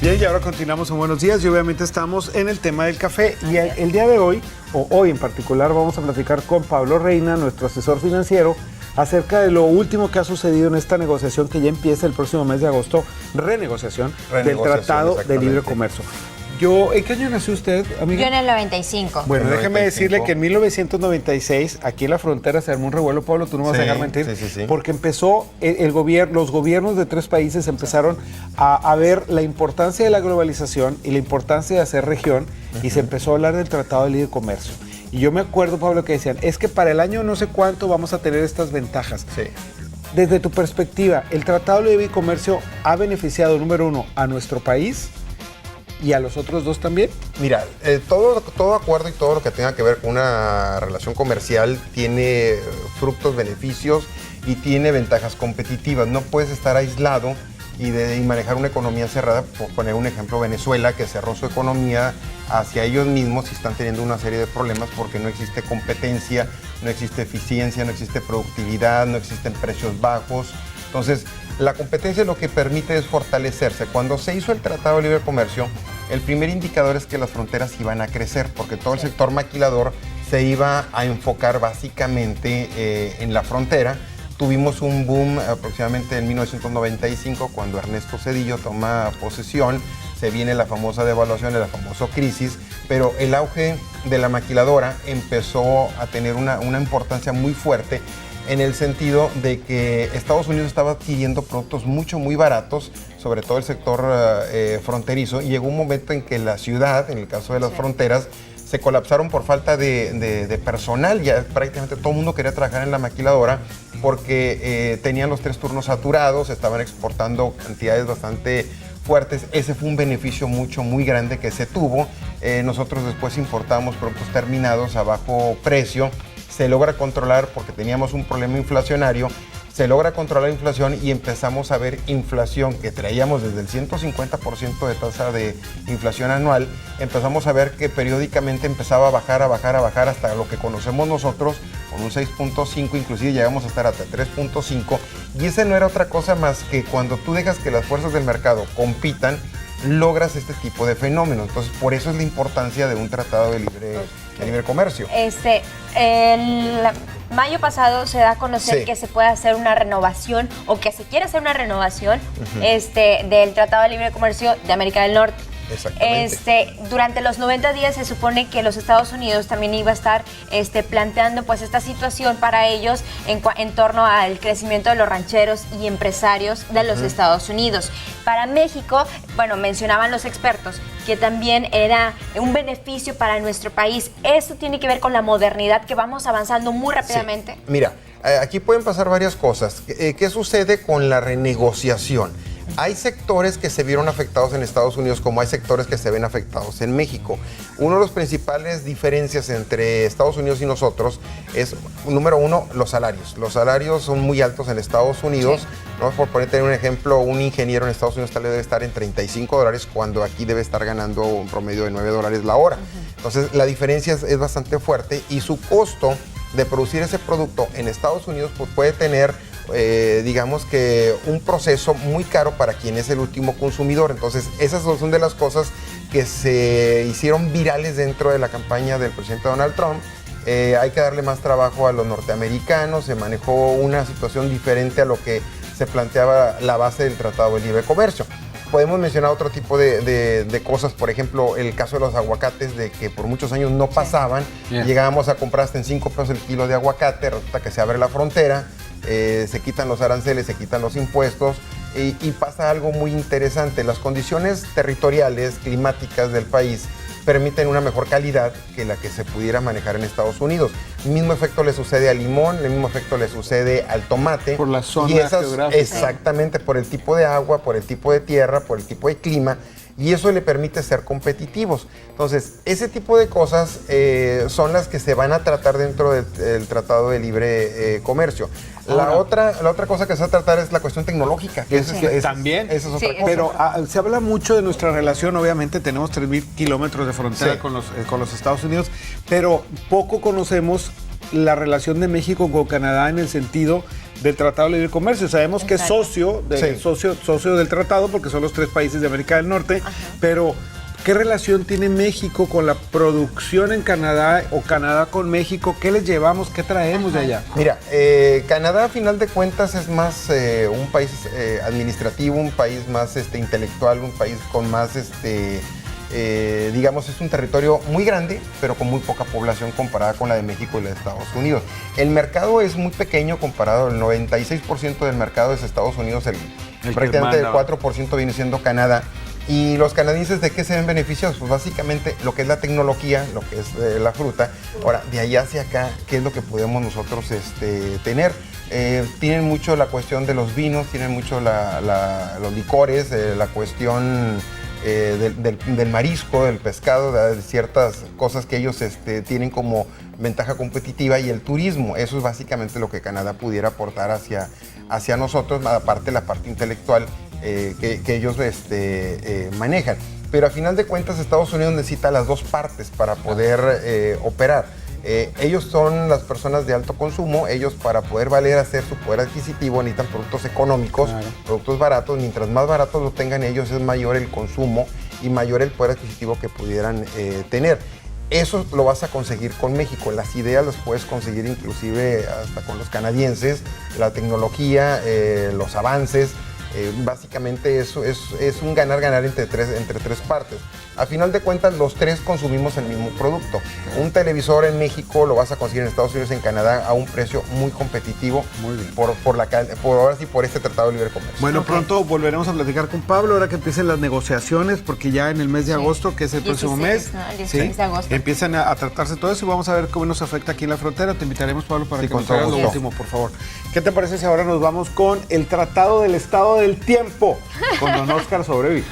Bien, y ahora continuamos en Buenos Días y obviamente estamos en el tema del café. Y el día de hoy, o hoy en particular, vamos a platicar con Pablo Reina, nuestro asesor financiero, acerca de lo último que ha sucedido en esta negociación que ya empieza el próximo mes de agosto, renegociación del Tratado de Libre Comercio. ¿En qué año nació usted, amiga? Yo en el 95. Bueno, En el déjeme 95. decirle que en 1996, aquí en la frontera se armó un revuelo, Pablo, tú no me vas a dejar mentir, sí. porque empezó, los gobiernos de 3 países empezaron a ver la importancia de la globalización y la importancia de hacer región, y se empezó a hablar del Tratado de Libre Comercio. Y yo me acuerdo, Pablo, que decían, es que para el año no sé cuánto vamos a tener estas ventajas. Sí. Desde tu perspectiva, ¿el Tratado de Libre Comercio ha beneficiado, número uno, a nuestro país y a los otros dos también? Mira, todo acuerdo y todo lo que tenga que ver con una relación comercial tiene frutos, beneficios y tiene ventajas competitivas. No puedes estar aislado y manejar una economía cerrada. Por poner un ejemplo, Venezuela, que cerró su economía hacia ellos mismos y están teniendo una serie de problemas porque no existe competencia, no existe eficiencia, no existe productividad, no existen precios bajos. Entonces, la competencia lo que permite es fortalecerse. Cuando se hizo el Tratado de Libre Comercio, el primer indicador es que las fronteras iban a crecer, porque todo el sector maquilador se iba a enfocar básicamente en la frontera. Tuvimos un boom aproximadamente en 1995, cuando Ernesto Zedillo toma posesión. Se viene la famosa devaluación, la famosa crisis, pero el auge de la maquiladora empezó a tener una importancia muy fuerte, en el sentido de que Estados Unidos estaba adquiriendo productos muy baratos, sobre todo el sector fronterizo, y llegó un momento en que la ciudad, en el caso de las fronteras, se colapsaron por falta de personal. Ya prácticamente todo el mundo quería trabajar en la maquiladora porque tenían los 3 turnos saturados, estaban exportando cantidades bastante fuertes. Ese fue un beneficio muy grande que se tuvo. Nosotros después importamos productos terminados a bajo precio. Se logra controlar porque teníamos un problema inflacionario. Se logra controlar la inflación y empezamos a ver inflación que traíamos desde el 150% de tasa de inflación anual. Empezamos a ver que periódicamente empezaba a bajar hasta lo que conocemos nosotros, con un 6.5, inclusive llegamos a estar hasta 3.5. Y ese no era otra cosa más que cuando tú dejas que las fuerzas del mercado compitan, logras este tipo de fenómenos. Entonces, por eso es la importancia de un tratado de libre comercio. El mayo pasado se da a conocer que se puede hacer una renovación, o que se quiere hacer una renovación del Tratado de Libre Comercio de América del Norte. Exactamente. Durante los 90 días se supone que los Estados Unidos también iba a estar planteando pues esta situación para ellos en torno al crecimiento de los rancheros y empresarios de los Estados Unidos. Para México, bueno, mencionaban los expertos que también era un beneficio para nuestro país. Esto tiene que ver con la modernidad, que vamos avanzando muy rápidamente. Sí. Mira, aquí pueden pasar varias cosas. ¿Qué sucede con la renegociación? Hay sectores que se vieron afectados en Estados Unidos, como hay sectores que se ven afectados en México. Una de las principales diferencias entre Estados Unidos y nosotros es, número uno, los salarios. Los salarios son muy altos en Estados Unidos. ¿No? Por ponerte un ejemplo, un ingeniero en Estados Unidos tal vez debe estar en $35, cuando aquí debe estar ganando un promedio de $9 la hora. Entonces, la diferencia es bastante fuerte, y su costo de producir ese producto en Estados Unidos pues, puede tener digamos que un proceso muy caro para quien es el último consumidor. Entonces, esas son de las cosas que se hicieron virales dentro de la campaña del presidente Donald Trump. Hay que darle más trabajo a los norteamericanos. Se manejó una situación diferente a lo que se planteaba la base del Tratado de Libre Comercio. Podemos mencionar otro tipo de cosas, por ejemplo, el caso de los aguacates, de que por muchos años no pasaban. Llegábamos a comprar hasta en $5 el kilo de aguacate, resulta que se abre la frontera, se quitan los aranceles, se quitan los impuestos, y pasa algo muy interesante. Las condiciones territoriales, climáticas del país permiten una mejor calidad que la que se pudiera manejar en Estados Unidos. El mismo efecto le sucede al limón, el mismo efecto le sucede al tomate. Por la zona geográfica. Exactamente, por el tipo de agua, por el tipo de tierra, por el tipo de clima, y eso le permite ser competitivos. Entonces, ese tipo de cosas son las que se van a tratar dentro del Tratado de Libre Comercio. La otra cosa que se va a tratar es la cuestión tecnológica. También. Esa es otra cosa. Pero se habla mucho de nuestra relación. Obviamente tenemos 3,000 kilómetros de frontera con los Estados Unidos, pero poco conocemos la relación de México con Canadá, en el sentido del Tratado de Libre Comercio. Sabemos que es Exacto. socio del tratado porque son los 3 países de América del Norte, pero ¿qué relación tiene México con la producción en Canadá o Canadá con México? ¿Qué les llevamos? ¿Qué traemos de allá? Mira, Canadá a final de cuentas es más un país administrativo, un país más intelectual, un país con más, digamos, es un territorio muy grande, pero con muy poca población comparada con la de México y la de Estados Unidos. El mercado es muy pequeño comparado, el 96% del mercado es Estados Unidos, prácticamente el 4% viene siendo Canadá. ¿Y los canadienses de qué se ven beneficiados? Pues básicamente lo que es la tecnología, lo que es la fruta. Ahora, de allá hacia acá, ¿qué es lo que podemos nosotros tener? Tienen mucho la cuestión de los vinos, tienen mucho los licores, la cuestión del marisco, del pescado, de ciertas cosas que ellos tienen como ventaja competitiva, y el turismo. Eso es básicamente lo que Canadá pudiera aportar hacia nosotros, aparte la parte intelectual que ellos manejan. Pero a final de cuentas Estados Unidos necesita las dos partes para poder operar. Ellos son las personas de alto consumo, ellos para poder hacer su poder adquisitivo necesitan productos económicos, productos baratos. Mientras más baratos lo tengan ellos, es mayor el consumo y mayor el poder adquisitivo que pudieran tener. Eso lo vas a conseguir con México. Las ideas las puedes conseguir inclusive hasta con los canadienses, la tecnología, los avances. Básicamente eso es un ganar-ganar entre tres partes. A final de cuentas, los tres consumimos el mismo producto. Un televisor en México lo vas a conseguir en Estados Unidos, en Canadá, a un precio muy competitivo. Muy bien. Por este Tratado de Libre Comercio. Bueno, pronto volveremos a platicar con Pablo, ahora que empiecen las negociaciones, porque ya en el mes de agosto, que es el próximo mes, el 16 de agosto. empiezan a tratarse todo eso, y vamos a ver cómo nos afecta aquí en la frontera. Te invitaremos, Pablo, para que nos hagas lo último, por favor. ¿Qué te parece si ahora nos vamos con el Tratado del Estado del Tiempo con don Oscar Sobrevi?